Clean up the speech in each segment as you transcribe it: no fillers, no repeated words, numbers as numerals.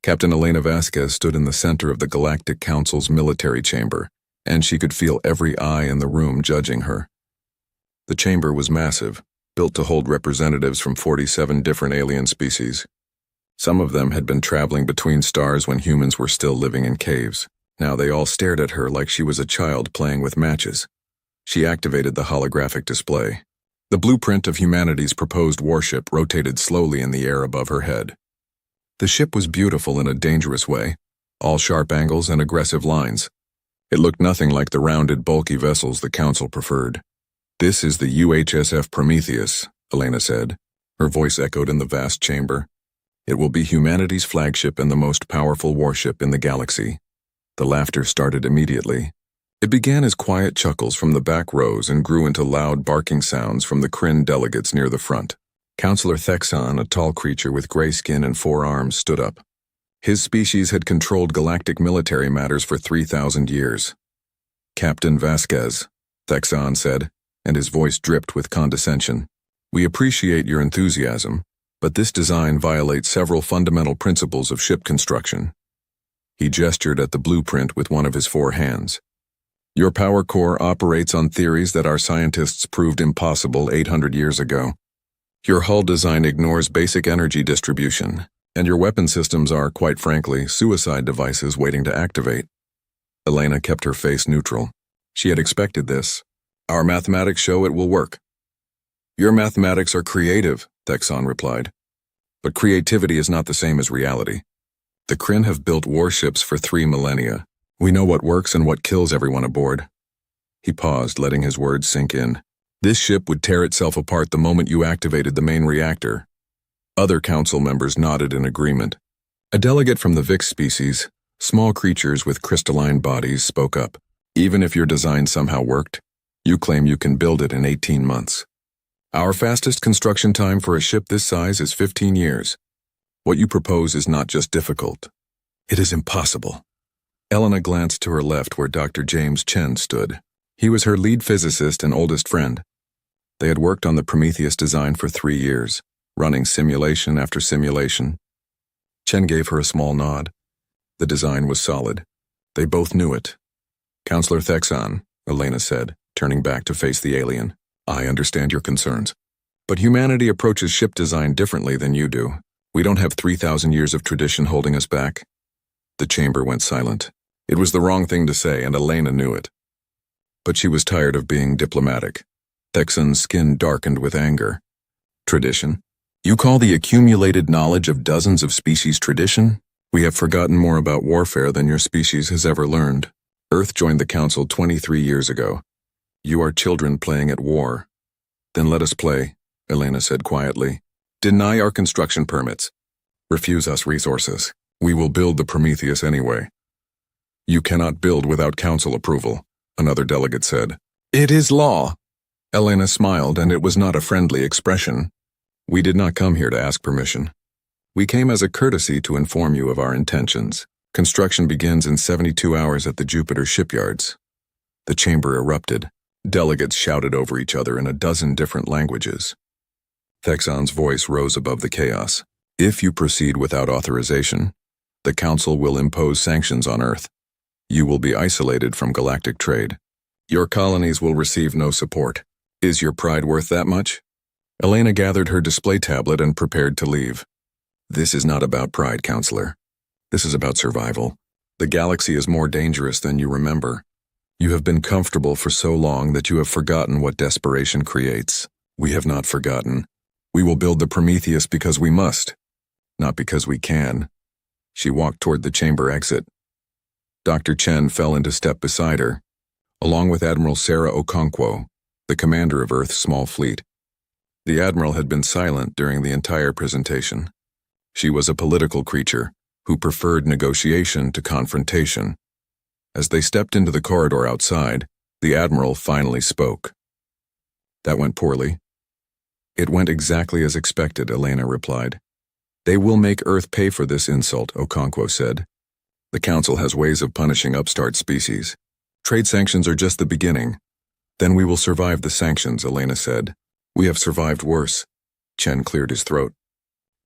Captain Elena Vasquez stood in the center of the Galactic Council's military chamber, and she could feel every eye in the room judging her. The chamber was massive, built to hold representatives from 47 different alien species. Some of them had been traveling between stars when humans were still living in caves. Now they all stared at her like she was a child playing with matches. She activated the holographic display. The blueprint of humanity's proposed warship rotated slowly in the air above her head. The ship was beautiful in a dangerous way, all sharp angles and aggressive lines. It looked nothing like the rounded, bulky vessels the Council preferred. "This is the UHSF Prometheus," Elena said. Her voice echoed in the vast chamber. "It will be humanity's flagship and the most powerful warship in the galaxy." The laughter started immediately. It began as quiet chuckles from the back rows and grew into loud barking sounds from the Kryn delegates near the front. Counselor Thexan, a tall creature with gray skin and 4 arms, stood up. His species had controlled galactic military matters for 3,000 years. "Captain Vasquez," Thexan said, and his voice dripped with condescension. "We appreciate your enthusiasm, but this design violates several fundamental principles of ship construction." He gestured at the blueprint with one of his 4 hands. "Your power core operates on theories that our scientists proved impossible 800 years ago. Your hull design ignores basic energy distribution, and your weapon systems are, quite frankly, suicide devices waiting to activate." Elena kept her face neutral. She had expected this. "Our mathematics show it will work." "Your mathematics are creative," Thexan replied. "But creativity is not the same as reality. The Kryn have built warships for 3 millennia. We know what works and what kills everyone aboard." He paused, letting his words sink in. "This ship would tear itself apart the moment you activated the main reactor." Other council members nodded in agreement. A delegate from the Vix species, small creatures with crystalline bodies, spoke up. "Even if your design somehow worked, you claim you can build it in 18 months. Our fastest construction time for a ship this size is 15 years. What you propose is not just difficult. It is impossible." Elena glanced to her left where Dr. James Chen stood. He was her lead physicist and oldest friend. They had worked on the Prometheus design for 3 years, running simulation after simulation. Chen gave her a small nod. The design was solid. They both knew it. "Counselor Thexan," Elena said, turning back to face the alien, "I understand your concerns. But humanity approaches ship design differently than you do. We don't have 3,000 years of tradition holding us back." The chamber went silent. It was the wrong thing to say, and Elena knew it. But she was tired of being diplomatic. Thexan's skin darkened with anger. "Tradition? You call the accumulated knowledge of dozens of species tradition? We have forgotten more about warfare than your species has ever learned. Earth joined the Council 23 years ago. You are children playing at war." "Then let us play," Elena said quietly. "Deny our construction permits. Refuse us resources. We will build the Prometheus anyway." "You cannot build without Council approval," another delegate said. "It is law." Elena smiled, and it was not a friendly expression. "We did not come here to ask permission. We came as a courtesy to inform you of our intentions. Construction begins in 72 hours at the Jupiter shipyards." The chamber erupted. Delegates shouted over each other in a dozen different languages. Thexan's voice rose above the chaos. "If you proceed without authorization, the Council will impose sanctions on Earth. You will be isolated from galactic trade. Your colonies will receive no support. Is your pride worth that much?" Elena gathered her display tablet and prepared to leave. "This is not about pride, Counselor. This is about survival. The galaxy is more dangerous than you remember. You have been comfortable for so long that you have forgotten what desperation creates. We have not forgotten. We will build the Prometheus because we must, not because we can." She walked toward the chamber exit. Dr. Chen fell into step beside her, along with Admiral Sarah Okonkwo, the commander of Earth's small fleet. The Admiral had been silent during the entire presentation. She was a political creature who preferred negotiation to confrontation. As they stepped into the corridor outside, the Admiral finally spoke. "That went poorly." "It went exactly as expected," Elena replied. "They will make Earth pay for this insult," Okonkwo said. "The Council has ways of punishing upstart species. Trade sanctions are just the beginning. Then we will survive the sanctions," Elena said. "We have survived worse." Chen cleared his throat.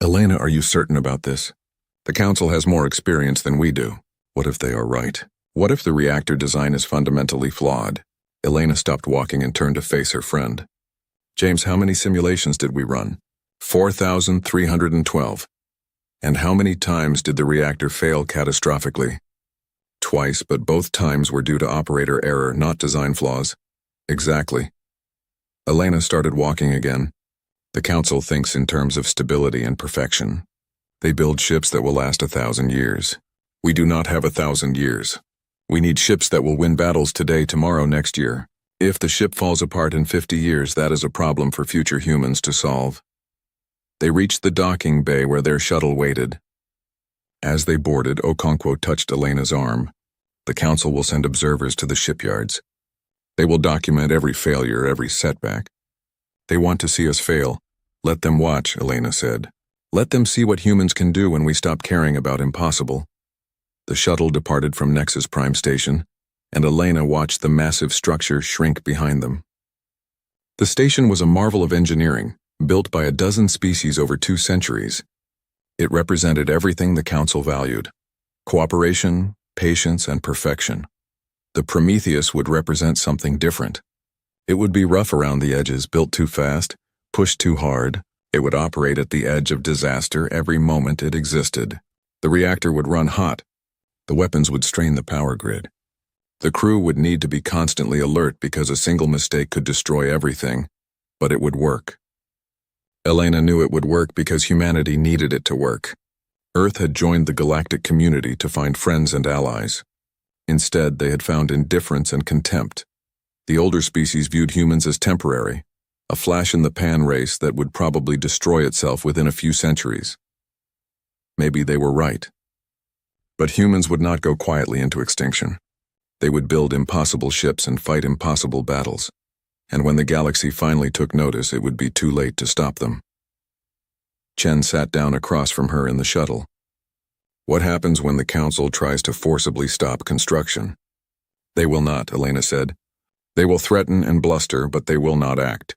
"Elena, are you certain about this?" The Council has more experience than we do. What if they are right? What if the reactor design is fundamentally flawed? Elena stopped walking and turned to face her friend. James, how many simulations did we run? 4,312. And how many times did the reactor fail catastrophically? Twice, but both times were due to operator error, not design flaws. Exactly. Elena started walking again. The Council thinks in terms of stability and perfection. They build ships that will last 1,000 years. We do not have 1,000 years. We need ships that will win battles today, tomorrow, next year. If the ship falls apart in 50 years, that is a problem for future humans to solve. They reached the docking bay where their shuttle waited. As they boarded, Okonkwo touched Elena's arm. The Council will send observers to the shipyards. They will document every failure, every setback. They want to see us fail. Let them watch, Elena said. Let them see what humans can do when we stop caring about impossible. The shuttle departed from Nexus Prime Station, and Elena watched the massive structure shrink behind them. The station was a marvel of engineering, built by a dozen species over 2 centuries. It represented everything the Council valued: cooperation, patience, and perfection. The Prometheus would represent something different. It would be rough around the edges, built too fast, pushed too hard. It would operate at the edge of disaster every moment it existed. The reactor would run hot. The weapons would strain the power grid. The crew would need to be constantly alert because a single mistake could destroy everything, but it would work. Elena knew it would work because humanity needed it to work. Earth had joined the galactic community to find friends and allies. Instead, they had found indifference and contempt. The older species viewed humans as temporary, a flash-in-the-pan race that would probably destroy itself within a few centuries. Maybe they were right. But humans would not go quietly into extinction. They would build impossible ships and fight impossible battles. And when the galaxy finally took notice, it would be too late to stop them. Chen sat down across from her in the shuttle. What happens when the Council tries to forcibly stop construction? They will not, Elena said. They will threaten and bluster, but they will not act.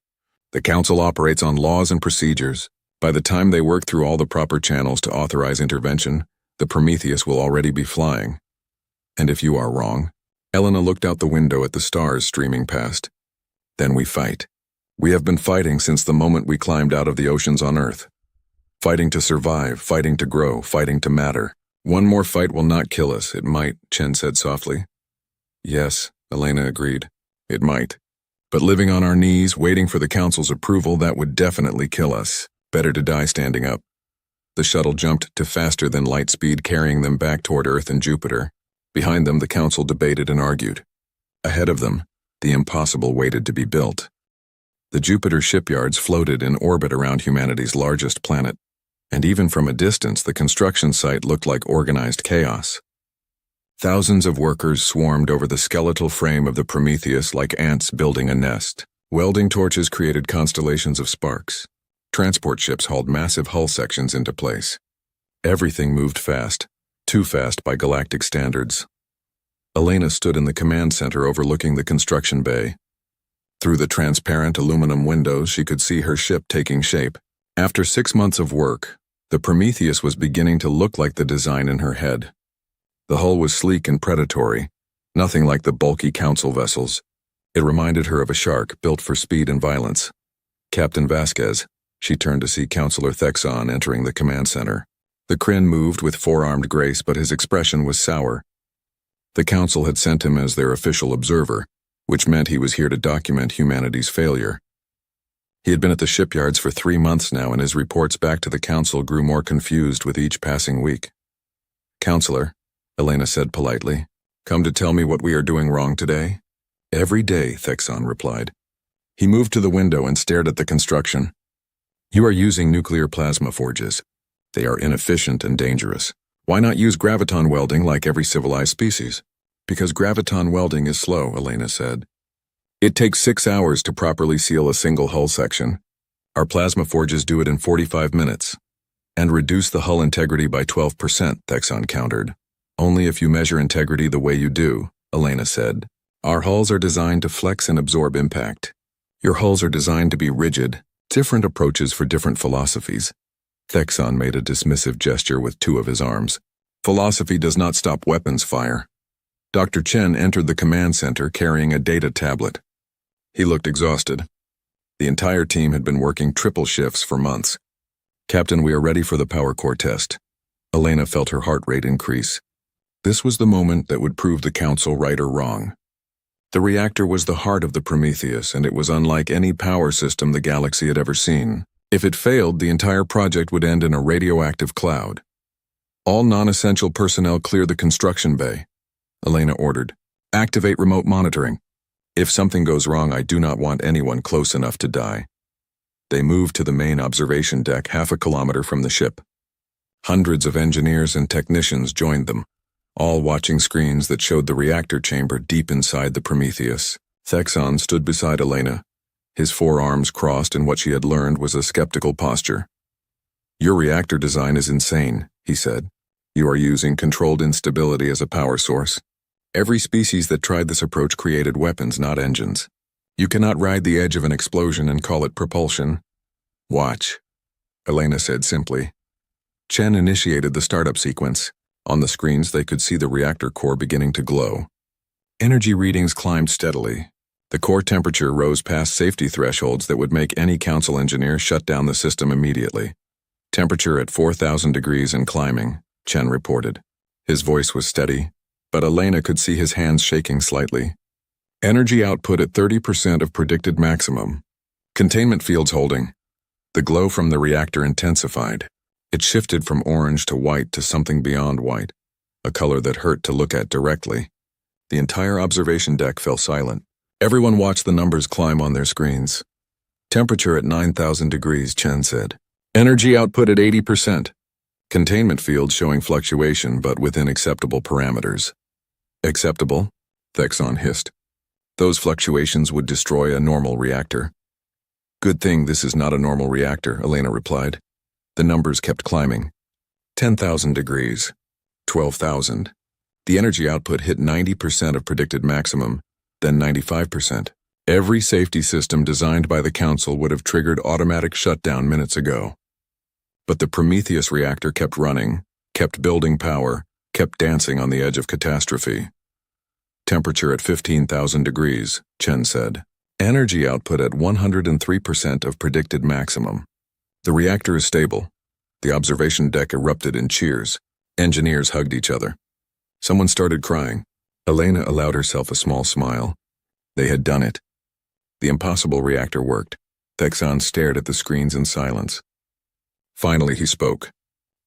The Council operates on laws and procedures. By the time they work through all the proper channels to authorize intervention, the Prometheus will already be flying. And if you are wrong, Elena looked out the window at the stars streaming past. Then we fight. We have been fighting since the moment we climbed out of the oceans on Earth. Fighting to survive, fighting to grow, fighting to matter. One more fight will not kill us. It might, Chen said softly. Yes, Elena agreed. It might. But living on our knees, waiting for the Council's approval, that would definitely kill us. Better to die standing up. The shuttle jumped to faster than light speed, carrying them back toward Earth and Jupiter. Behind them, the Council debated and argued. Ahead of them, the impossible waited to be built. The Jupiter shipyards floated in orbit around humanity's largest planet, and even from a distance, the construction site looked like organized chaos. Thousands of workers swarmed over the skeletal frame of the Prometheus like ants building a nest. Welding torches created constellations of sparks. Transport ships hauled massive hull sections into place. Everything moved fast, too fast by galactic standards. Elena stood in the command center overlooking the construction bay. Through the transparent aluminum windows, she could see her ship taking shape. After 6 months of work, the Prometheus was beginning to look like the design in her head. The hull was sleek and predatory, nothing like the bulky Council vessels. It reminded her of a shark built for speed and violence. Captain Vasquez, she turned to see Counselor Thexon entering the command center. The Kryn moved with four-armed grace, but his expression was sour. The Council had sent him as their official observer, which meant he was here to document humanity's failure. He had been at the shipyards for 3 months now, and his reports back to the Council grew more confused with each passing week. Counselor, Elena said politely, come to tell me what we are doing wrong today? Every day, Thexon replied. He moved to the window and stared at the construction. You are using nuclear plasma forges. They are inefficient and dangerous. Why not use graviton welding like every civilized species? Because graviton welding is slow, Elena said. It takes 6 hours to properly seal a single hull section. Our plasma forges do it in 45 minutes. And reduce the hull integrity by 12%, Thexon countered. Only if you measure integrity the way you do, Elena said. Our hulls are designed to flex and absorb impact. Your hulls are designed to be rigid, different approaches for different philosophies. Thexon made a dismissive gesture with two of his arms. Philosophy does not stop weapons fire. Dr. Chen entered the command center carrying a data tablet. He looked exhausted. The entire team had been working triple shifts for months. Captain, we are ready for the power core test. Elena felt her heart rate increase. This was the moment that would prove the council right or wrong. The reactor was the heart of the Prometheus, and it was unlike any power system the galaxy had ever seen. If it failed, the entire project would end in a radioactive cloud. All non-essential personnel clear the construction bay, Elena ordered. Activate remote monitoring. If something goes wrong, I do not want anyone close enough to die. They moved to the main observation deck 1/2 kilometer from the ship. Hundreds of engineers and technicians joined them, all watching screens that showed the reactor chamber deep inside the Prometheus. Thexon stood beside Elena. His forearms crossed in what she had learned was a skeptical posture. Your reactor design is insane, he said. You are using controlled instability as a power source. Every species that tried this approach created weapons, not engines. You cannot ride the edge of an explosion and call it propulsion. Watch, Elena said simply. Chen initiated the startup sequence. On the screens, they could see the reactor core beginning to glow. Energy readings climbed steadily. The core temperature rose past safety thresholds that would make any council engineer shut down the system immediately. Temperature at 4,000 degrees and climbing, Chen reported. His voice was steady, but Elena could see his hands shaking slightly. Energy output at 30% of predicted maximum. Containment fields holding. The glow from the reactor intensified. It shifted from orange to white to something beyond white, a color that hurt to look at directly. The entire observation deck fell silent. Everyone watched the numbers climb on their screens. Temperature at 9,000 degrees, Chen said. Energy output at 80%. Containment fields showing fluctuation but within acceptable parameters. Acceptable? Thexon hissed. Those fluctuations would destroy a normal reactor. Good thing this is not a normal reactor, Elena replied. The numbers kept climbing. 10,000 degrees. 12,000. The energy output hit 90% of predicted maximum, then 95%. Every safety system designed by the Council would have triggered automatic shutdown minutes ago. But the Prometheus reactor kept running, kept building power, kept dancing on the edge of catastrophe. Temperature at 15,000 degrees, Chen said. Energy output at 103% of predicted maximum. The reactor is stable. The observation deck erupted in cheers. Engineers hugged each other. Someone started crying. Elena allowed herself a small smile. They had done it. The impossible reactor worked. Thexon stared at the screens in silence. Finally, he spoke.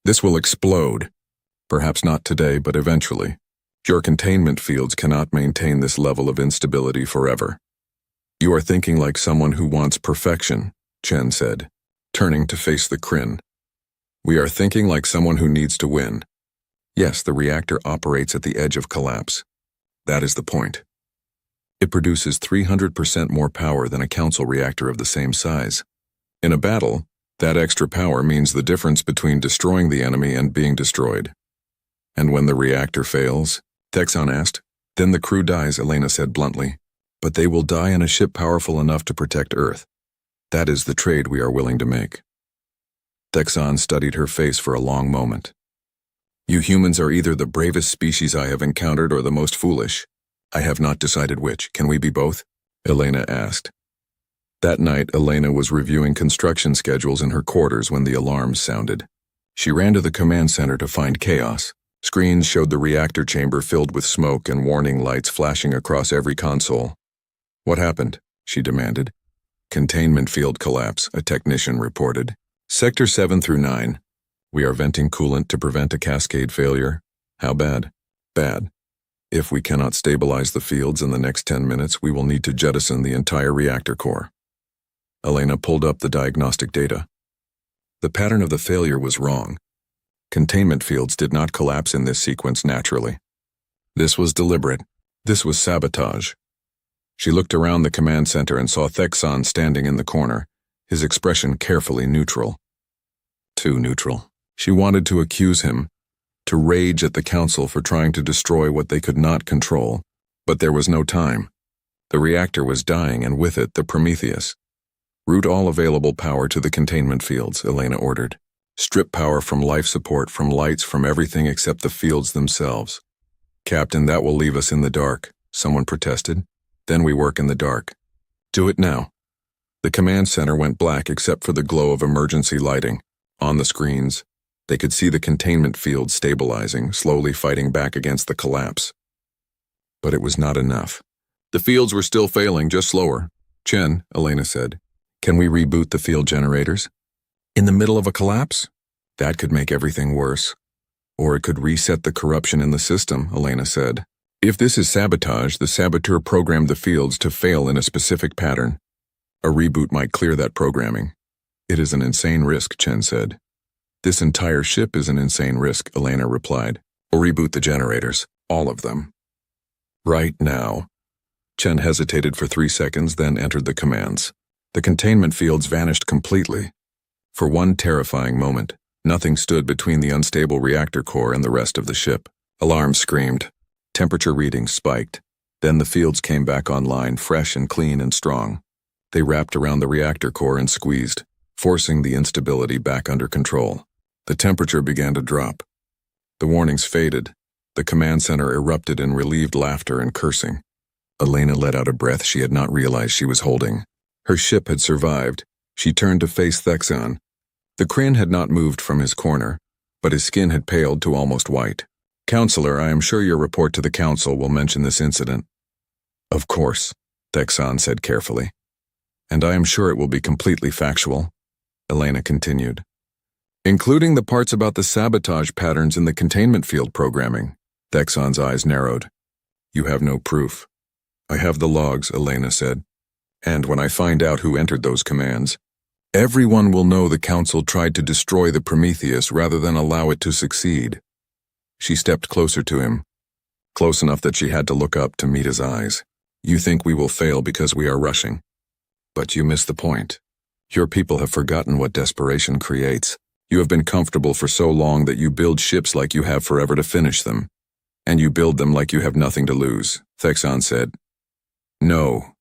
This will explode. Perhaps not today, but eventually. Your containment fields cannot maintain this level of instability forever. You are thinking like someone who wants perfection, Chen said, turning to face the Kryn. We are thinking like someone who needs to win. Yes, the reactor operates at the edge of collapse. That is the point. It produces 300% more power than a council reactor of the same size. In a battle, that extra power means the difference between destroying the enemy and being destroyed. And when the reactor fails, Thexon asked, then the crew dies, Elena said bluntly. But they will die in a ship powerful enough to protect Earth. That is the trade we are willing to make. Thexon studied her face for a long moment. You humans are either the bravest species I have encountered or the most foolish. I have not decided which. Can we be both? Elena asked. That night, Elena was reviewing construction schedules in her quarters when the alarms sounded. She ran to the command center to find chaos. Screens showed the reactor chamber filled with smoke and warning lights flashing across every console. What happened? She demanded. Containment field collapse, a technician reported. Sector 7 through 9. We are venting coolant to prevent a cascade failure. How bad? Bad. If we cannot stabilize the fields in the next 10 minutes, we will need to jettison the entire reactor core. Elena pulled up the diagnostic data. The pattern of the failure was wrong. Containment fields did not collapse in this sequence naturally. This was deliberate. This was sabotage. She looked around the command center and saw Thexon standing in the corner, his expression carefully neutral. Too neutral. She wanted to accuse him, to rage at the council for trying to destroy what they could not control, but there was no time. The reactor was dying, and with it the Prometheus. Route all available power to the containment fields, Elena ordered. Strip power from life support, from lights, from everything except the fields themselves. Captain, that will leave us in the dark, someone protested. Then we work in the dark. Do it now. The command center went black except for the glow of emergency lighting. On the screens, they could see the containment field stabilizing, slowly fighting back against the collapse. But it was not enough. The fields were still failing, just slower. Chen, Elena said, can we reboot the field generators? In the middle of a collapse? That could make everything worse. Or it could reset the corruption in the system, Elena said. If this is sabotage, the saboteur programmed the fields to fail in a specific pattern. A reboot might clear that programming. It is an insane risk, Chen said. This entire ship is an insane risk, Elena replied. Or reboot the generators, all of them. Right now. Chen hesitated for 3 seconds, then entered the commands. The containment fields vanished completely. For one terrifying moment, nothing stood between the unstable reactor core and the rest of the ship. Alarms screamed. Temperature readings spiked. Then the fields came back online, fresh and clean and strong. They wrapped around the reactor core and squeezed, forcing the instability back under control. The temperature began to drop. The warnings faded. The command center erupted in relieved laughter and cursing. Elena let out a breath she had not realized she was holding. Her ship had survived. She turned to face Thexan. The Kryn had not moved from his corner, but his skin had paled to almost white. Counselor, I am sure your report to the council will mention this incident. Of course, Thexan said carefully. And I am sure it will be completely factual, Elena continued. Including the parts about the sabotage patterns in the containment field programming. Thexan's eyes narrowed. You have no proof. I have the logs, Elena said. And when I find out who entered those commands, everyone will know the council tried to destroy the Prometheus rather than allow it to succeed. She stepped closer to him, close enough that she had to look up to meet his eyes. You think we will fail because we are rushing. But you miss the point. Your people have forgotten what desperation creates. You have been comfortable for so long that you build ships like you have forever to finish them. And you build them like you have nothing to lose, Thexan said. No,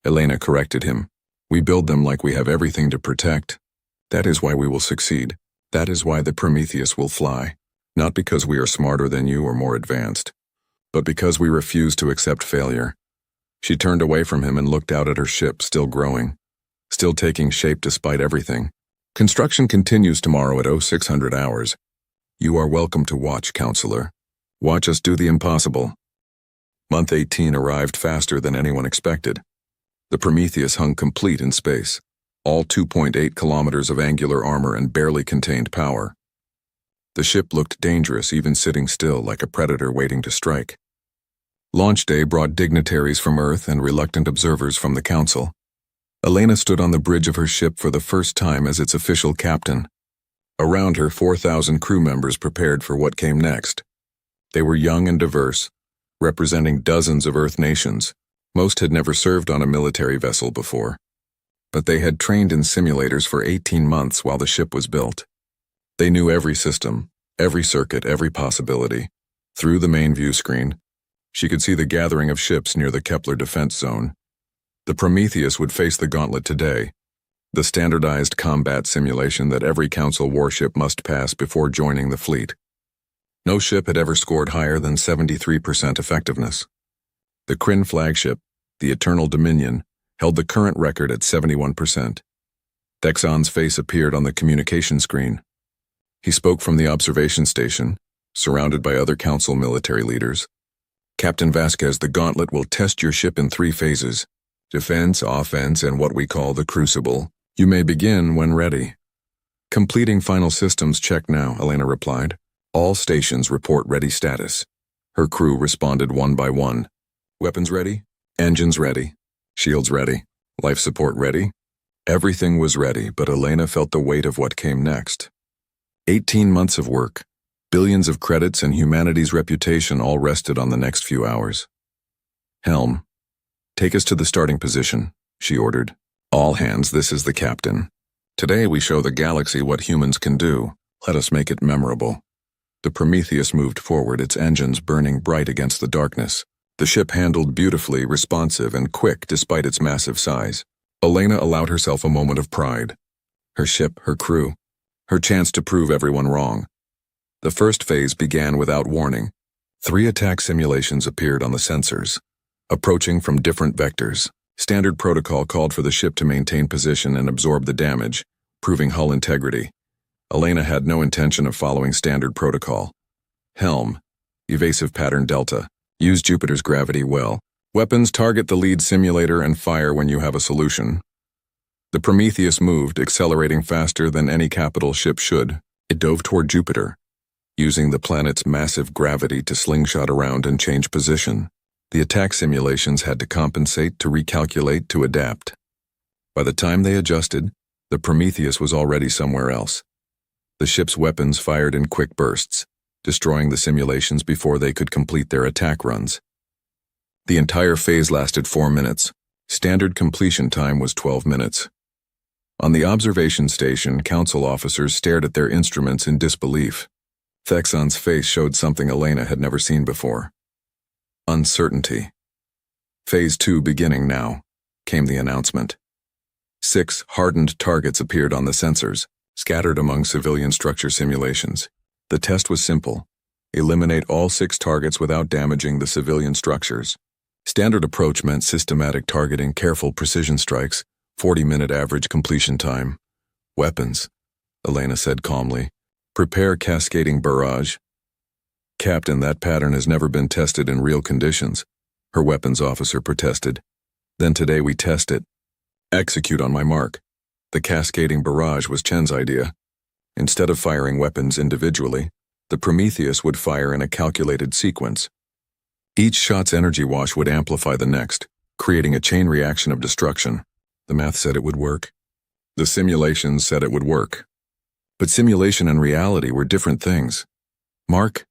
Elena corrected him. We build them like we have everything to protect. That is why we will succeed. That is why the Prometheus will fly. Not because we are smarter than you or more advanced, but because we refuse to accept failure. She turned away from him and looked out at her ship, still growing, still taking shape despite everything. Construction continues tomorrow at 0600 hours. You are welcome to watch, Counselor. Watch us do the impossible. Month 18 arrived faster than anyone expected. The Prometheus hung complete in space, all 2.8 kilometers of angular armor and barely contained power. The ship looked dangerous, even sitting still like a predator waiting to strike. Launch day brought dignitaries from Earth and reluctant observers from the Council. Elena stood on the bridge of her ship for the first time as its official captain. Around her, 4,000 crew members prepared for what came next. They were young and diverse, representing dozens of Earth nations. Most had never served on a military vessel before, but they had trained in simulators for 18 months while the ship was built. They knew every system, every circuit, every possibility. Through the main view screen, she could see the gathering of ships near the Kepler defense zone. The Prometheus would face the gauntlet today, the standardized combat simulation that every Council warship must pass before joining the fleet. No ship had ever scored higher than 73% effectiveness. The Kryn flagship, the Eternal Dominion, held the current record at 71%. Thexan's face appeared on the communication screen. He spoke from the observation station, surrounded by other Council military leaders. Captain Vasquez, the Gauntlet will test your ship in 3 phases: defense, offense, and what we call the Crucible. You may begin when ready. Completing final systems check now, Elena replied. All stations report ready status. Her crew responded one by one. Weapons ready? Engines ready? Shields ready? Life support ready? Everything was ready, but Elena felt the weight of what came next. 18 months of work, billions of credits, and humanity's reputation all rested on the next few hours. Helm, take us to the starting position, she ordered. All hands, this is the captain. Today we show the galaxy what humans can do. Let us make it memorable. The Prometheus moved forward, its engines burning bright against the darkness. The ship handled beautifully, responsive, and quick despite its massive size. Elena allowed herself a moment of pride. Her ship, her crew, her chance to prove everyone wrong. The first phase began without warning. 3 attack simulations appeared on the sensors, approaching from different vectors. Standard protocol called for the ship to maintain position and absorb the damage, proving hull integrity. Elena had no intention of following standard protocol. Helm. Evasive pattern Delta. Use Jupiter's gravity well. Weapons target the lead simulator and fire when you have a solution. The Prometheus moved, accelerating faster than any capital ship should. It dove toward Jupiter, using the planet's massive gravity to slingshot around and change position. The attack simulations had to compensate, to recalculate, to adapt. By the time they adjusted, the Prometheus was already somewhere else. The ship's weapons fired in quick bursts, destroying the simulations before they could complete their attack runs. The entire phase lasted 4 minutes. Standard completion time was 12 minutes. On the observation station, council officers stared at their instruments in disbelief. Thexon's face showed something Elena had never seen before. Uncertainty. Phase 2 beginning now, came the announcement. 6 hardened targets appeared on the sensors, scattered among civilian structure simulations. The test was simple. Eliminate all 6 targets without damaging the civilian structures. Standard approach meant systematic targeting, careful precision strikes, 40-minute average completion time. Weapons, Elena said calmly. Prepare cascading barrage. Captain, that pattern has never been tested in real conditions, her weapons officer protested. Then today we test it. Execute on my mark. The cascading barrage was Chen's idea. Instead of firing weapons individually, the Prometheus would fire in a calculated sequence. Each shot's energy wash would amplify the next, creating a chain reaction of destruction. The math said it would work. The simulations said it would work. But simulation and reality were different things. Mark,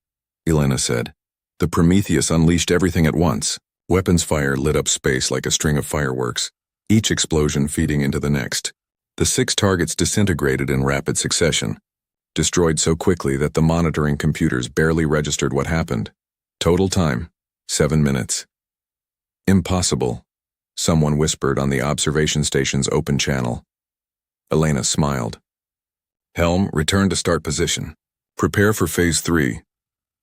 Elena said. The Prometheus unleashed everything at once. Weapons fire lit up space like a string of fireworks, each explosion feeding into the next. The 6 targets disintegrated in rapid succession, destroyed so quickly that the monitoring computers barely registered what happened. Total time, 7 minutes. Impossible, someone whispered on the observation station's open channel. Elena smiled. Helm, return to start position. Prepare for Phase 3.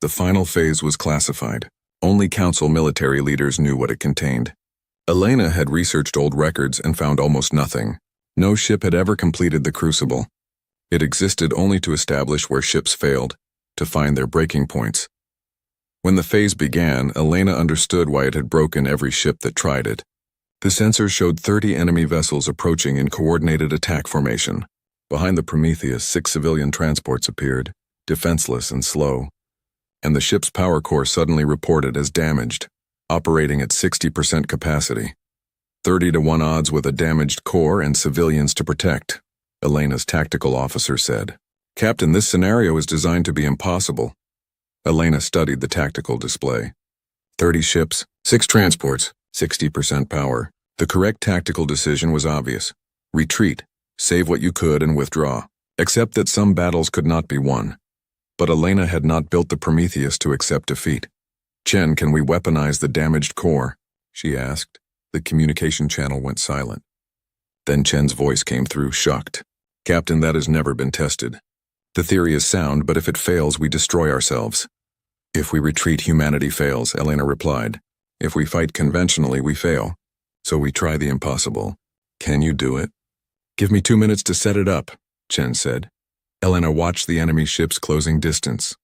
The final phase was classified. Only Council military leaders knew what it contained. Elena had researched old records and found almost nothing. No ship had ever completed the Crucible. It existed only to establish where ships failed, to find their breaking points. When the phase began, Elena understood why it had broken every ship that tried it. The sensors showed 30 enemy vessels approaching in coordinated attack formation. Behind the Prometheus, 6 civilian transports appeared, defenseless and slow. And the ship's power core suddenly reported as damaged, operating at 60% capacity. 30-to-1 odds with a damaged core and civilians to protect, Elena's tactical officer said. Captain, this scenario is designed to be impossible. Elena studied the tactical display. 30 ships, 6 transports, 60% power. The correct tactical decision was obvious. Retreat, save what you could and withdraw. Except that some battles could not be won. But Elena had not built the Prometheus to accept defeat. Chen, can we weaponize the damaged core? She asked. The communication channel went silent. Then Chen's voice came through, shocked. Captain, that has never been tested. The theory is sound, but if it fails, we destroy ourselves. If we retreat, humanity fails, Elena replied. If we fight conventionally, we fail. So we try the impossible. Can you do it? Give me 2 minutes to set it up, Chen said. Elena watched the enemy ships closing distance.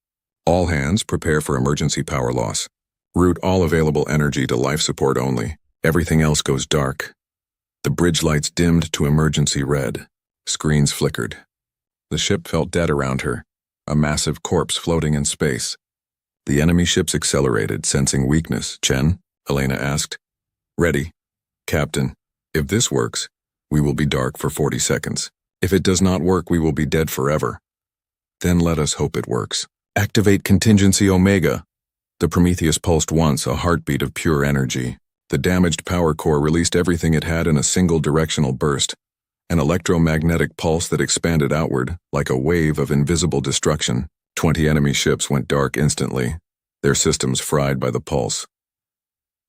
All hands prepare for emergency power loss. Route all available energy to life support only. Everything else goes dark. The bridge lights dimmed to emergency red. Screens flickered. The ship felt dead around her, a massive corpse floating in space. The enemy ships accelerated, sensing weakness. Chen, Elena asked. Ready. Captain, if this works, we will be dark for 40 seconds. If it does not work, we will be dead forever. Then let us hope it works. Activate contingency Omega. The Prometheus pulsed once, a heartbeat of pure energy. The damaged power core released everything it had in a single directional burst, an electromagnetic pulse that expanded outward, like a wave of invisible destruction. 20 enemy ships went dark instantly, their systems fried by the pulse.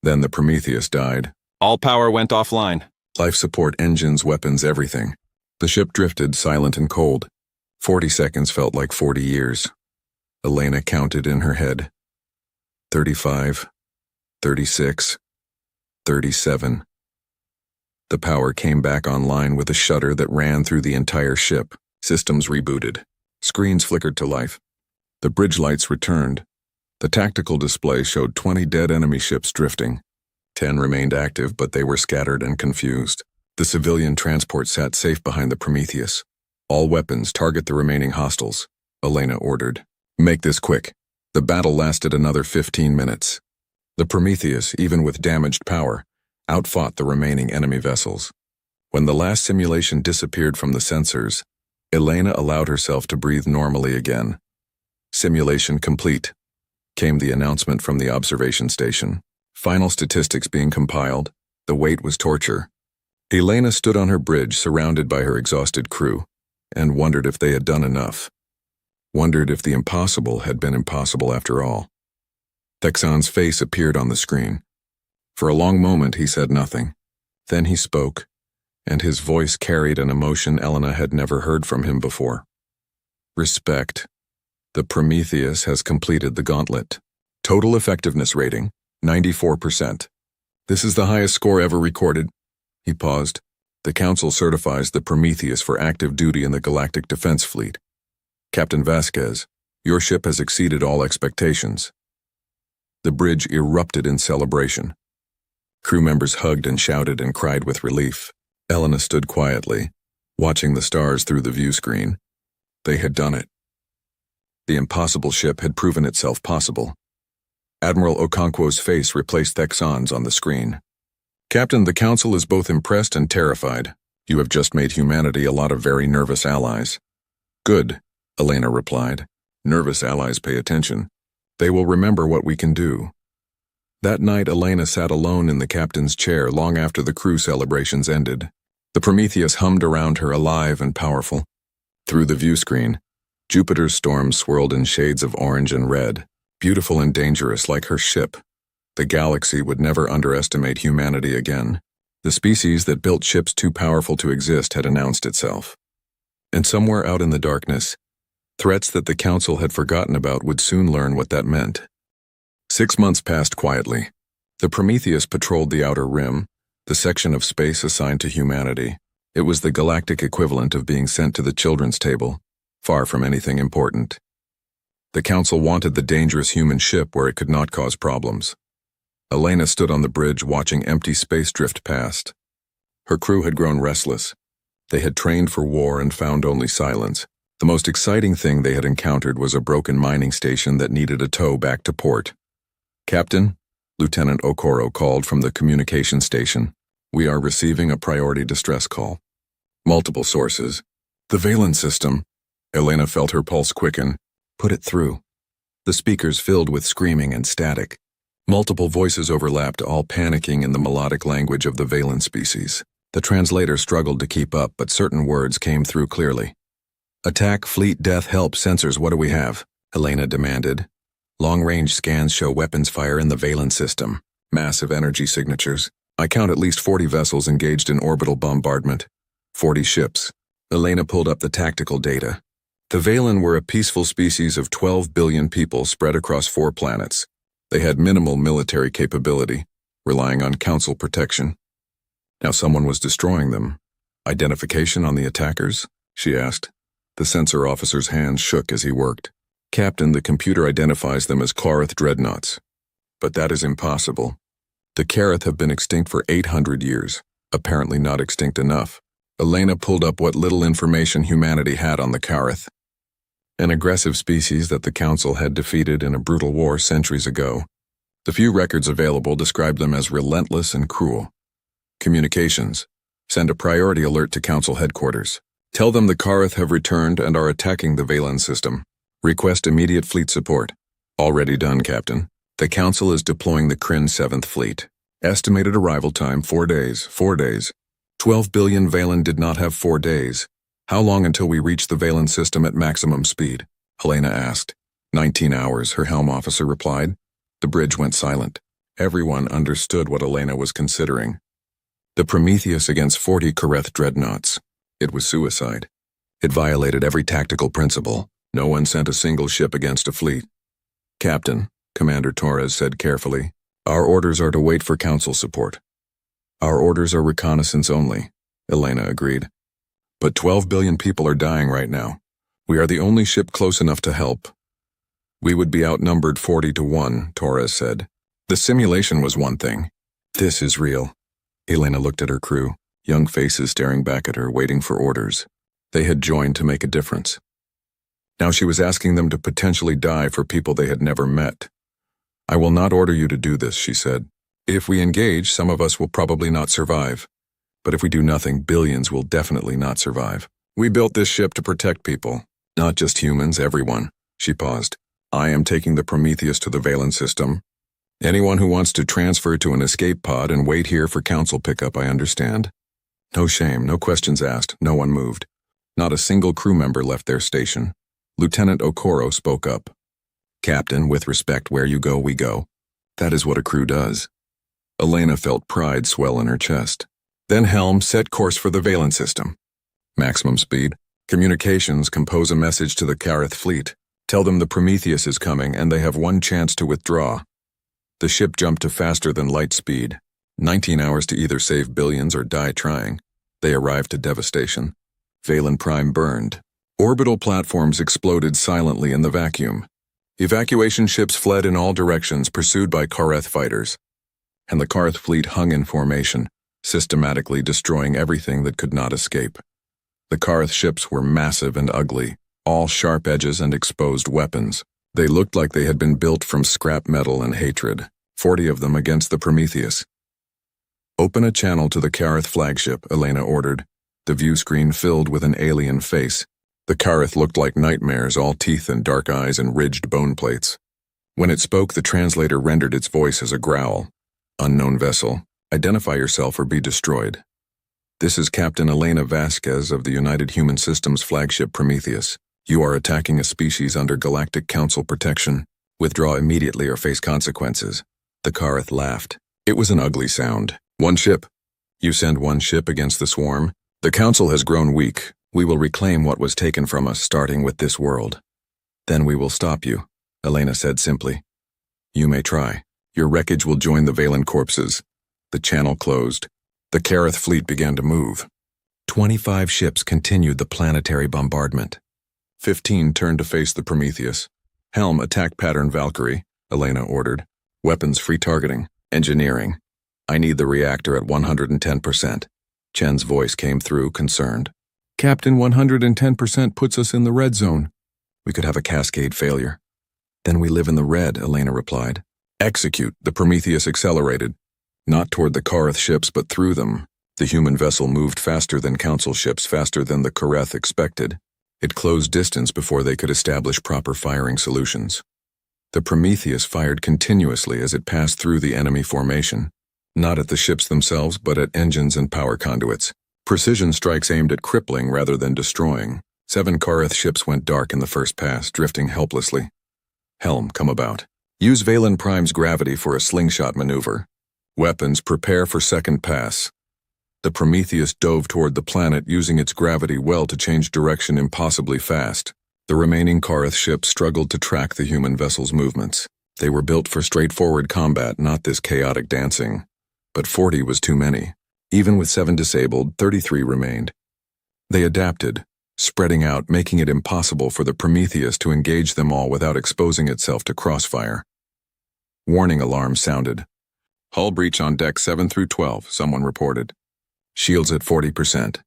Then the Prometheus died. All power went offline. Life support engines, weapons, everything. The ship drifted, silent and cold. 40 seconds felt like 40 years. Elena counted in her head. 35, 36, 37. The power came back online with a shudder that ran through the entire ship. Systems rebooted. Screens flickered to life. The bridge lights returned. The tactical display showed 20 dead enemy ships drifting. 10 remained active, but they were scattered and confused. The civilian transport sat safe behind the Prometheus. All weapons target the remaining hostiles, Elena ordered. Make this quick. The battle lasted another 15 minutes. The Prometheus, even with damaged power, outfought the remaining enemy vessels. When the last simulation disappeared from the sensors, Elena allowed herself to breathe normally again. Simulation complete, came the announcement from the observation station. Final statistics being compiled. The wait was torture. Elena stood on her bridge surrounded by her exhausted crew and wondered if they had done enough. Wondered if the impossible had been impossible after all. Thexan's face appeared on the screen. For a long moment he said nothing. Then he spoke, and his voice carried an emotion Elena had never heard from him before. Respect. The Prometheus has completed the gauntlet. Total effectiveness rating, 94%. This is the highest score ever recorded. He paused. The Council certifies the Prometheus for active duty in the Galactic Defense Fleet. Captain Vasquez, your ship has exceeded all expectations. The bridge erupted in celebration. Crew members hugged and shouted and cried with relief. Elena stood quietly, watching the stars through the view screen. They had done it. The impossible ship had proven itself possible. Admiral Okonkwo's face replaced Thexan's on the screen. Captain, the Council is both impressed and terrified. You have just made humanity a lot of very nervous allies. Good, Elena replied. Nervous allies pay attention. They will remember what we can do. That night, Elena sat alone in the captain's chair long after the crew celebrations ended. The Prometheus hummed around her, alive and powerful. Through the view screen, Jupiter's storm swirled in shades of orange and red, beautiful and dangerous like her ship. The galaxy would never underestimate humanity again. The species that built ships too powerful to exist had announced itself. And somewhere out in the darkness, threats that the Council had forgotten about would soon learn what that meant. 6 months passed quietly. The Prometheus patrolled the outer rim, the section of space assigned to humanity. It was the galactic equivalent of being sent to the children's table, far from anything important. The Council wanted the dangerous human ship where it could not cause problems. Elena stood on the bridge watching empty space drift past. Her crew had grown restless. They had trained for war and found only silence. The most exciting thing they had encountered was a broken mining station that needed a tow back to port. Captain, Lieutenant Okoro called from the communication station. We are receiving a priority distress call. Multiple sources. The Valen system. Elena felt her pulse quicken. Put it through. The speakers filled with screaming and static. Multiple voices overlapped, all panicking in the melodic language of the Valen species. The translator struggled to keep up, but certain words came through clearly. Attack, fleet, death, help, sensors, what do we have? Elena demanded. Long-range scans show weapons fire in the Valen system. Massive energy signatures. I count at least 40 vessels engaged in orbital bombardment. 40 ships. Elena pulled up the tactical data. The Valen were a peaceful species of 12 billion people spread across 4 planets. They had minimal military capability, relying on Council protection. Now someone was destroying them. Identification on the attackers? She asked. The sensor officer's hands shook as he worked. Captain, the computer identifies them as Karath dreadnoughts. But that is impossible. The Karath have been extinct for 800 years, apparently not extinct enough. Elena pulled up what little information humanity had on the Karath. An aggressive species that the Council had defeated in a brutal war centuries ago. The few records available described them as relentless and cruel. Communications. Send a priority alert to Council headquarters. Tell them the Karath have returned and are attacking the Valen system. Request immediate fleet support. Already done, Captain. The Council is deploying the Kryn 7th Fleet. Estimated arrival time 4 days. 4 days. 12 billion Valen did not have 4 days. How long until we reach the Valen system at maximum speed? Helena asked. 19 hours, her helm officer replied. The bridge went silent. Everyone understood what Elena was considering. The Prometheus against 40 Karath dreadnoughts. It was suicide. It violated every tactical principle. No one sent a single ship against a fleet. Captain, Commander Torres said carefully, our orders are to wait for council support. Our orders are reconnaissance only, Elena agreed. But 12 billion people are dying right now. We are the only ship close enough to help. We would be outnumbered 40-1, Torres said. The simulation was one thing. This is real. Elena looked at her crew, young faces staring back at her, waiting for orders. They had joined to make a difference. Now she was asking them to potentially die for people they had never met. I will not order you to do this, she said. If we engage, some of us will probably not survive. But if we do nothing, billions will definitely not survive. We built this ship to protect people, not just humans, everyone. She paused. I am taking the Prometheus to the Valen system. Anyone who wants to transfer to an escape pod and wait here for council pickup, I understand. No shame, no questions asked, no one moved. Not a single crew member left their station. Lieutenant Okoro spoke up. Captain, with respect, where you go, we go. That is what a crew does. Elena felt pride swell in her chest. Then Helm set course for the Valen system. Maximum speed. Communications, compose a message to the Kareth fleet. Tell them the Prometheus is coming and they have one chance to withdraw. The ship jumped to faster than light speed. 19 hours to either save billions or die trying. They arrived to devastation. Valen Prime burned. Orbital platforms exploded silently in the vacuum. Evacuation ships fled in all directions, pursued by Kareth fighters. And the Kareth fleet hung in formation, systematically destroying everything that could not escape. The Kareth ships were massive and ugly, all sharp edges and exposed weapons. They looked like they had been built from scrap metal and hatred, 40 of them against the Prometheus. Open a channel to the Kareth flagship, Elena ordered. The view screen filled with an alien face. The Kareth looked like nightmares, all teeth and dark eyes and ridged bone plates. When it spoke, the translator rendered its voice as a growl. Unknown vessel, identify yourself or be destroyed. This is Captain Elena Vasquez of the United Human Systems flagship Prometheus. You are attacking a species under Galactic Council protection. Withdraw immediately or face consequences. The Kareth laughed. It was an ugly sound. One ship. You send one ship against the swarm? The Council has grown weak. We will reclaim what was taken from us, starting with this world. Then we will stop you, Elena said simply. You may try. Your wreckage will join the Valen corpses. The channel closed. The Kareth fleet began to move. 25 ships continued the planetary bombardment. 15 turned to face the Prometheus. Helm, attack pattern Valkyrie, Elena ordered. Weapons free targeting. Engineering. I need the reactor at 110%. Chen's voice came through, concerned. Captain, 110% puts us in the red zone. We could have a cascade failure. Then we live in the red, Elena replied. Execute, the Prometheus accelerated. Not toward the Kareth ships, but through them. The human vessel moved faster than Council ships, faster than the Kareth expected. It closed distance before they could establish proper firing solutions. The Prometheus fired continuously as it passed through the enemy formation. Not at the ships themselves, but at engines and power conduits. Precision strikes aimed at crippling rather than destroying. 7 Kareth ships went dark in the first pass, drifting helplessly. Helm, come about. Use Valen Prime's gravity for a slingshot maneuver. Weapons, prepare for second pass. The Prometheus dove toward the planet, using its gravity well to change direction impossibly fast. The remaining Kareth ships struggled to track the human vessel's movements. They were built for straightforward combat, not this chaotic dancing. But 40 was too many. Even with 7 disabled, 33 remained. They adapted, spreading out, making it impossible for the Prometheus to engage them all without exposing itself to crossfire. Warning alarms sounded. Hull breach on deck 7 through 12, someone reported. Shields at 40%.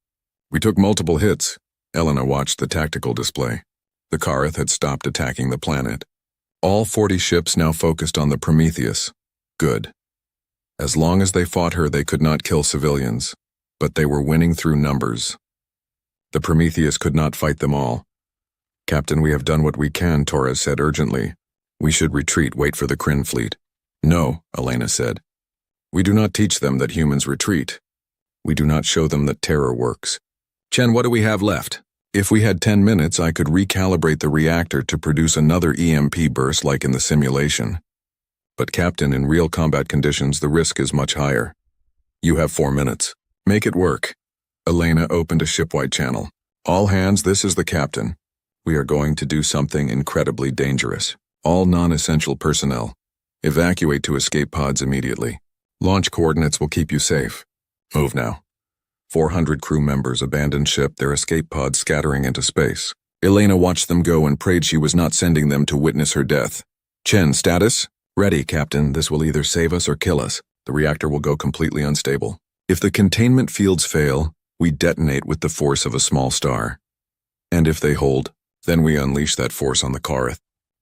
We took multiple hits. Elena watched the tactical display. The Kareth had stopped attacking the planet. All 40 ships now focused on the Prometheus. Good. As long as they fought her, they could not kill civilians, but they were winning through numbers. The Prometheus could not fight them all. Captain, we have done what we can, Torres said urgently. We should retreat, wait for the Kryn fleet. No, Elena said. We do not teach them that humans retreat. We do not show them that terror works. Chen, what do we have left? If we had 10 minutes, I could recalibrate the reactor to produce another EMP burst like in the simulation. But Captain, in real combat conditions, the risk is much higher. You have 4 minutes. Make it work. Elena opened a shipwide channel. All hands, this is the captain. We are going to do something incredibly dangerous. All non-essential personnel, evacuate to escape pods immediately. Launch coordinates will keep you safe. Move now. 400 crew members abandoned ship, their escape pods scattering into space. Elena watched them go and prayed she was not sending them to witness her death. Chen, status? Ready, Captain. This will either save us or kill us. The reactor will go completely unstable. If the containment fields fail, we detonate with the force of a small star. And if they hold, then we unleash that force on the Kareth.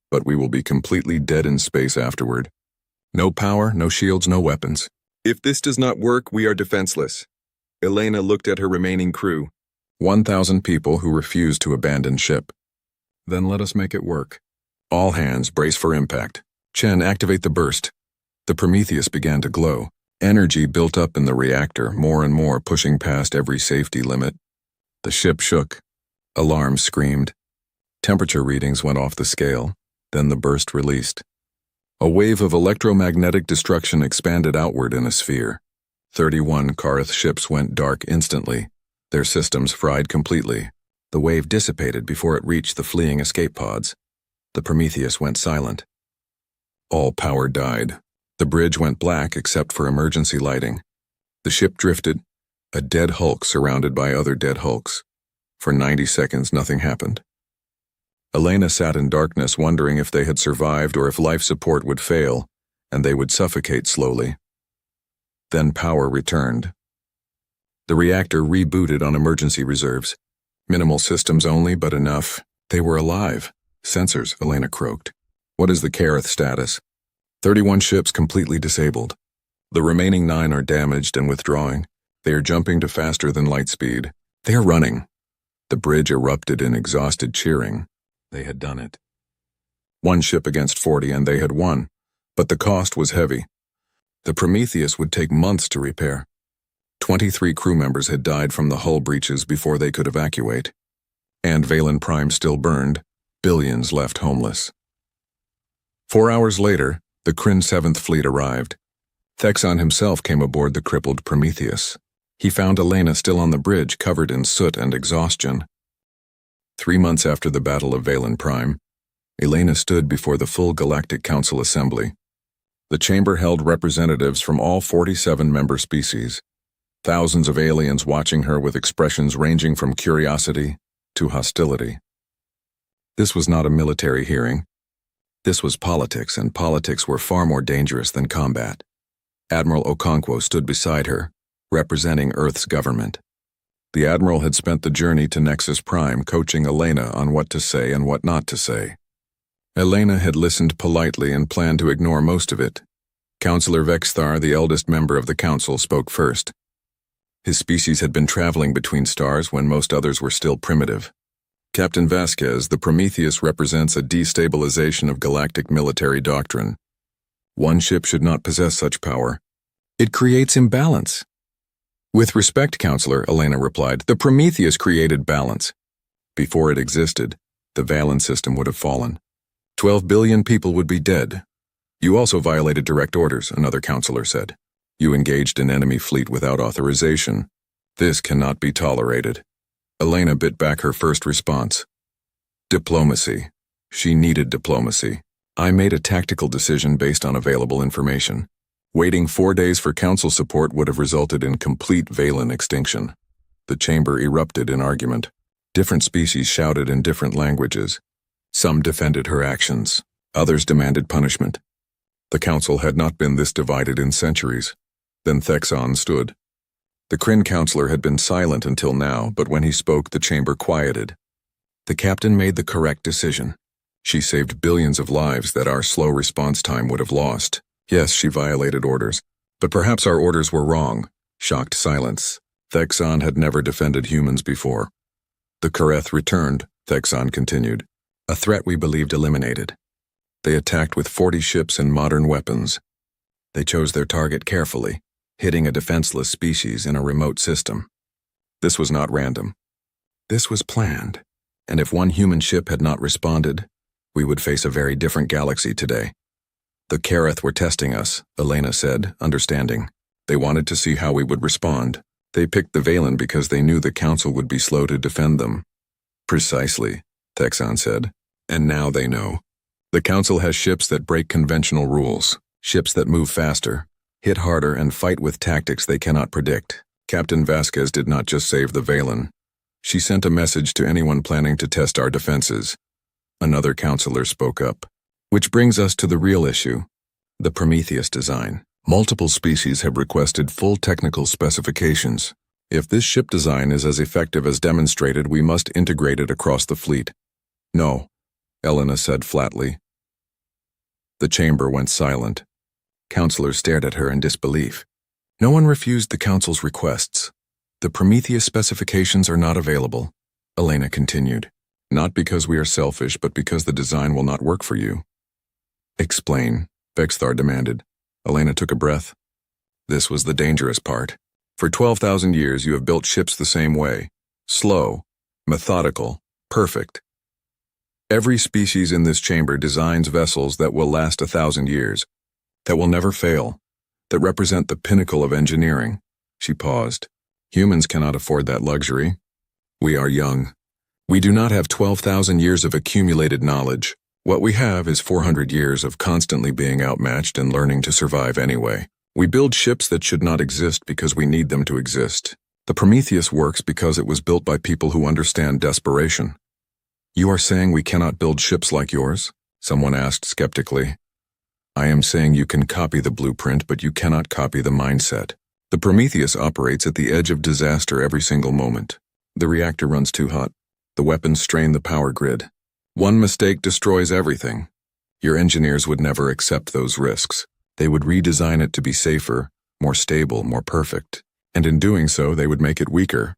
But we will be completely dead in space afterward. No power, no shields, no weapons. If this does not work, we are defenseless. Elena looked at her remaining crew. 1,000 people who refused to abandon ship. Then let us make it work. All hands, brace for impact. Chen, activate the burst. The Prometheus began to glow. Energy built up in the reactor, more and more, pushing past every safety limit. The ship shook. Alarms screamed. Temperature readings went off the scale. Then the burst released. A wave of electromagnetic destruction expanded outward in a sphere. 31 Kareth ships went dark instantly. Their systems fried completely. The wave dissipated before it reached the fleeing escape pods. The Prometheus went silent. All power died. The bridge went black except for emergency lighting. The ship drifted, a dead hulk surrounded by other dead hulks. For 90 seconds, nothing happened. Elena sat in darkness, wondering if they had survived or if life support would fail, and they would suffocate slowly. Then power returned. The reactor rebooted on emergency reserves. Minimal systems only, but enough. They were alive. Sensors, Elena croaked. What is the Kareth status? 31 ships completely disabled. The remaining 9 are damaged and withdrawing. They are jumping to faster than light speed. They are running. The bridge erupted in exhausted cheering. They had done it. 1 ship against 40 and they had won, but the cost was heavy. The Prometheus would take months to repair. 23 crew members had died from the hull breaches before they could evacuate. And Valen Prime still burned, billions left homeless. 4 hours later, the Kryn 7th Fleet arrived. Thexon himself came aboard the crippled Prometheus. He found Elena still on the bridge, covered in soot and exhaustion. 3 months after the Battle of Valen Prime, Elena stood before the full Galactic Council Assembly. The chamber held representatives from all 47 member species. Thousands of aliens watching her with expressions ranging from curiosity to hostility. This was not a military hearing. This was politics, and politics were far more dangerous than combat. Admiral Okonkwo stood beside her, representing Earth's government. The Admiral had spent the journey to Nexus Prime coaching Elena on what to say and what not to say. Elena had listened politely and planned to ignore most of it. Councillor Vexthar, the eldest member of the council, spoke first. His species had been traveling between stars when most others were still primitive. Captain Vasquez, the Prometheus represents a destabilization of galactic military doctrine. One ship should not possess such power. It creates imbalance. With respect, Counselor, Elena replied, the Prometheus created balance. Before it existed, the Valen system would have fallen. 12 billion people would be dead. You also violated direct orders, another counselor said. You engaged an enemy fleet without authorization. This cannot be tolerated. Elena bit back her first response. Diplomacy. She needed diplomacy. I made a tactical decision based on available information. Waiting 4 days for council support would have resulted in complete Valen extinction. The chamber erupted in argument. Different species shouted in different languages. Some defended her actions. Others demanded punishment. The council had not been this divided in centuries. Then Thexon stood. The Kryn counselor had been silent until now, but when he spoke, the chamber quieted. The captain made the correct decision. She saved billions of lives that our slow response time would have lost. Yes, she violated orders, but perhaps our orders were wrong. Shocked silence. Thexon had never defended humans before. The Kareth returned, Thexon continued. A threat we believed eliminated. They attacked with 40 ships and modern weapons. They chose their target carefully, hitting a defenseless species in a remote system. This was not random. This was planned, and if one human ship had not responded, we would face a very different galaxy today. The Kareth were testing us, Elena said, understanding. They wanted to see how we would respond. They picked the Valen because they knew the Council would be slow to defend them. Precisely, Texan said. And now they know. The Council has ships that break conventional rules, ships that move faster, hit harder, and fight with tactics they cannot predict. Captain Vasquez did not just save the Valen. She sent a message to anyone planning to test our defenses. Another counselor spoke up. Which brings us to the real issue, the Prometheus design. Multiple species have requested full technical specifications. If this ship design is as effective as demonstrated, we must integrate it across the fleet. No, Elena said flatly. The chamber went silent. Counselors stared at her in disbelief. No one refused the Council's requests. The Prometheus specifications are not available, Elena continued. Not because we are selfish, but because the design will not work for you. Explain, Vexthar demanded. Elena took a breath. This was the dangerous part. For 12,000 years you have built ships the same way. Slow, methodical, perfect. Every species in this chamber designs vessels that will last 1,000 years, that will never fail, that represent the pinnacle of engineering. She paused. Humans cannot afford that luxury. We are young. We do not have 12,000 years of accumulated knowledge. What we have is 400 years of constantly being outmatched and learning to survive anyway. We build ships that should not exist because we need them to exist. The Prometheus works because it was built by people who understand desperation. You are saying we cannot build ships like yours? Someone asked skeptically. I am saying you can copy the blueprint, but you cannot copy the mindset. The Prometheus operates at the edge of disaster every single moment. The reactor runs too hot. The weapons strain the power grid. One mistake destroys everything. Your engineers would never accept those risks. They would redesign it to be safer, more stable, more perfect. And in doing so, they would make it weaker.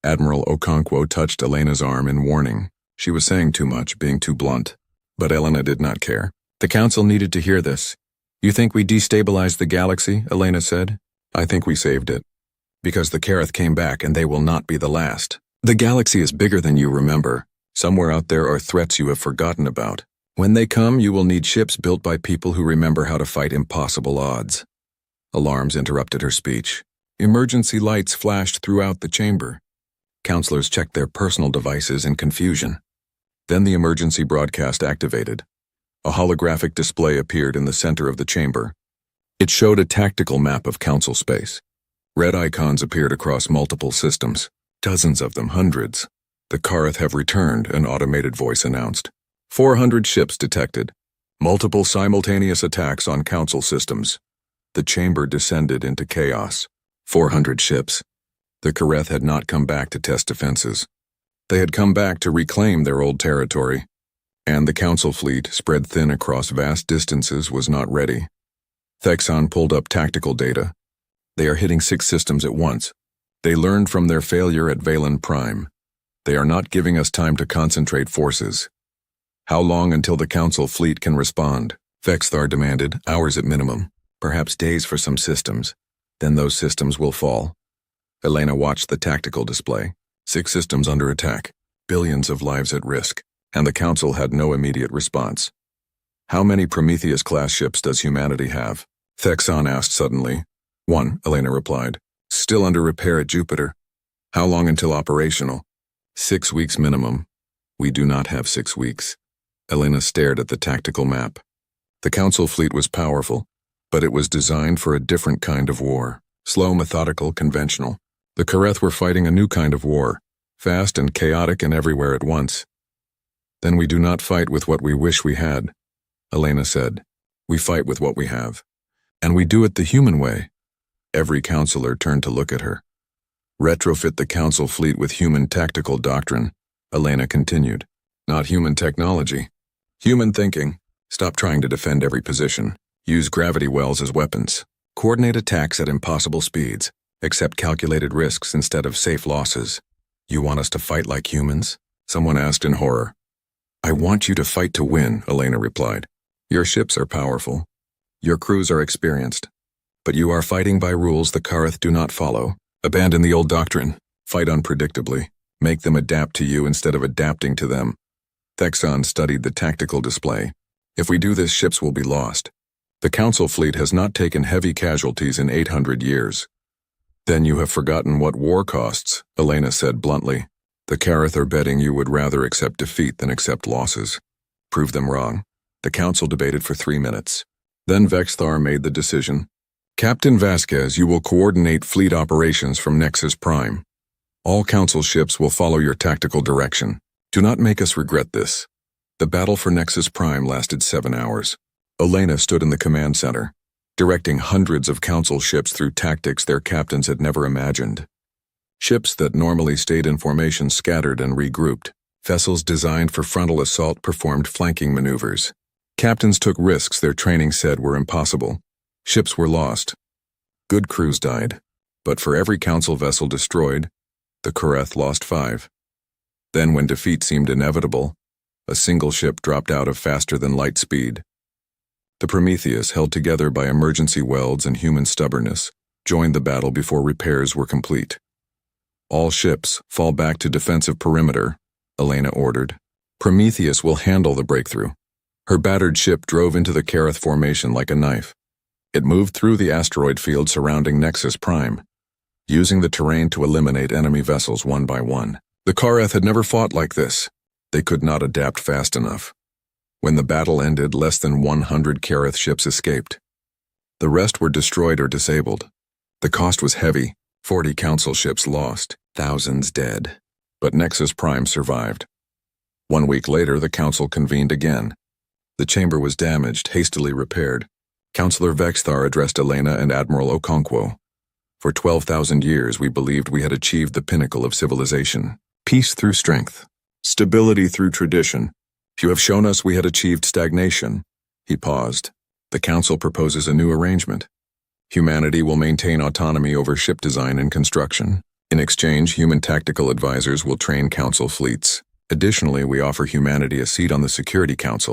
Admiral Okonkwo touched Elena's arm in warning. She was saying too much, being too blunt. But Elena did not care. The Council needed to hear this. You think we destabilized the galaxy? Elena said. I think we saved it. Because the Kareth came back and they will not be the last. The galaxy is bigger than you remember. Somewhere out there are threats you have forgotten about. When they come, you will need ships built by people who remember how to fight impossible odds. Alarms interrupted her speech. Emergency lights flashed throughout the chamber. Counselors checked their personal devices in confusion. Then the emergency broadcast activated. A holographic display appeared in the center of the chamber. It showed a tactical map of Council space. Red icons appeared across multiple systems. Dozens of them, hundreds. The Kareth have returned, an automated voice announced. 400 ships detected. Multiple simultaneous attacks on Council systems. The chamber descended into chaos. 400 ships. The Kareth had not come back to test defenses. They had come back to reclaim their old territory. And the Council fleet, spread thin across vast distances, was not ready. Thexon pulled up tactical data. They are hitting 6 systems at once. They learned from their failure at Valen Prime. They are not giving us time to concentrate forces. How long until the Council fleet can respond? Vexthar demanded, hours at minimum, perhaps days for some systems. Then those systems will fall. Elena watched the tactical display. 6 systems under attack, billions of lives at risk, and the Council had no immediate response. How many Prometheus-class ships does humanity have? Thexon asked suddenly. 1, Elena replied. Still under repair at Jupiter. How long until operational? 6 weeks minimum. We do not have 6 weeks. Elena stared at the tactical map. The Council fleet was powerful, but it was designed for a different kind of war. Slow, methodical, conventional. The Kareth were fighting a new kind of war, fast and chaotic and everywhere at once. Then we do not fight with what we wish we had, Elena said. We fight with what we have. And we do it the human way. Every counselor turned to look at her. Retrofit the Council fleet with human tactical doctrine, Elena continued. Not human technology. Human thinking. Stop trying to defend every position. Use gravity wells as weapons. Coordinate attacks at impossible speeds. Accept calculated risks instead of safe losses. You want us to fight like humans? Someone asked in horror. I want you to fight to win, Elena replied. Your ships are powerful. Your crews are experienced. But you are fighting by rules the Kareth do not follow. Abandon the old doctrine. Fight unpredictably. Make them adapt to you instead of adapting to them. Thexon studied the tactical display. If we do this, ships will be lost. The Council fleet has not taken heavy casualties in 800 years. Then you have forgotten what war costs, Elena said bluntly. The Kareth are betting you would rather accept defeat than accept losses. Prove them wrong. The council debated for 3 minutes. Then Vexthar made the decision. Captain Vasquez, you will coordinate fleet operations from Nexus Prime. All council ships will follow your tactical direction. Do not make us regret this. The battle for Nexus Prime lasted 7 hours. Elena stood in the command center, directing hundreds of council ships through tactics their captains had never imagined. Ships that normally stayed in formation scattered and regrouped. Vessels designed for frontal assault performed flanking maneuvers. Captains took risks their training said were impossible. Ships were lost. Good crews died. But for every council vessel destroyed, the Kareth lost 5. Then when defeat seemed inevitable, a single ship dropped out of faster-than-light speed. The Prometheus, held together by emergency welds and human stubbornness, joined the battle before repairs were complete. All ships fall back to defensive perimeter, Elena ordered. Prometheus will handle the breakthrough. Her battered ship drove into the Kareth formation like a knife. It moved through the asteroid field surrounding Nexus Prime, using the terrain to eliminate enemy vessels one by one. The Kareth had never fought like this. They could not adapt fast enough. When the battle ended, less than 100 Kareth ships escaped. The rest were destroyed or disabled. The cost was heavy. 40 council ships lost, thousands dead. But Nexus Prime survived. 1 week later, the council convened again. The chamber was damaged, hastily repaired. Councillor Vexthar addressed Elena and Admiral Okonkwo. For 12,000 years, we believed we had achieved the pinnacle of civilization. Peace through strength. Stability through tradition. You have shown us we had achieved stagnation. He paused. The council proposes a new arrangement. Humanity will maintain autonomy over ship design and construction. In exchange, human tactical advisors will train council fleets. Additionally, we offer humanity a seat on the Security Council.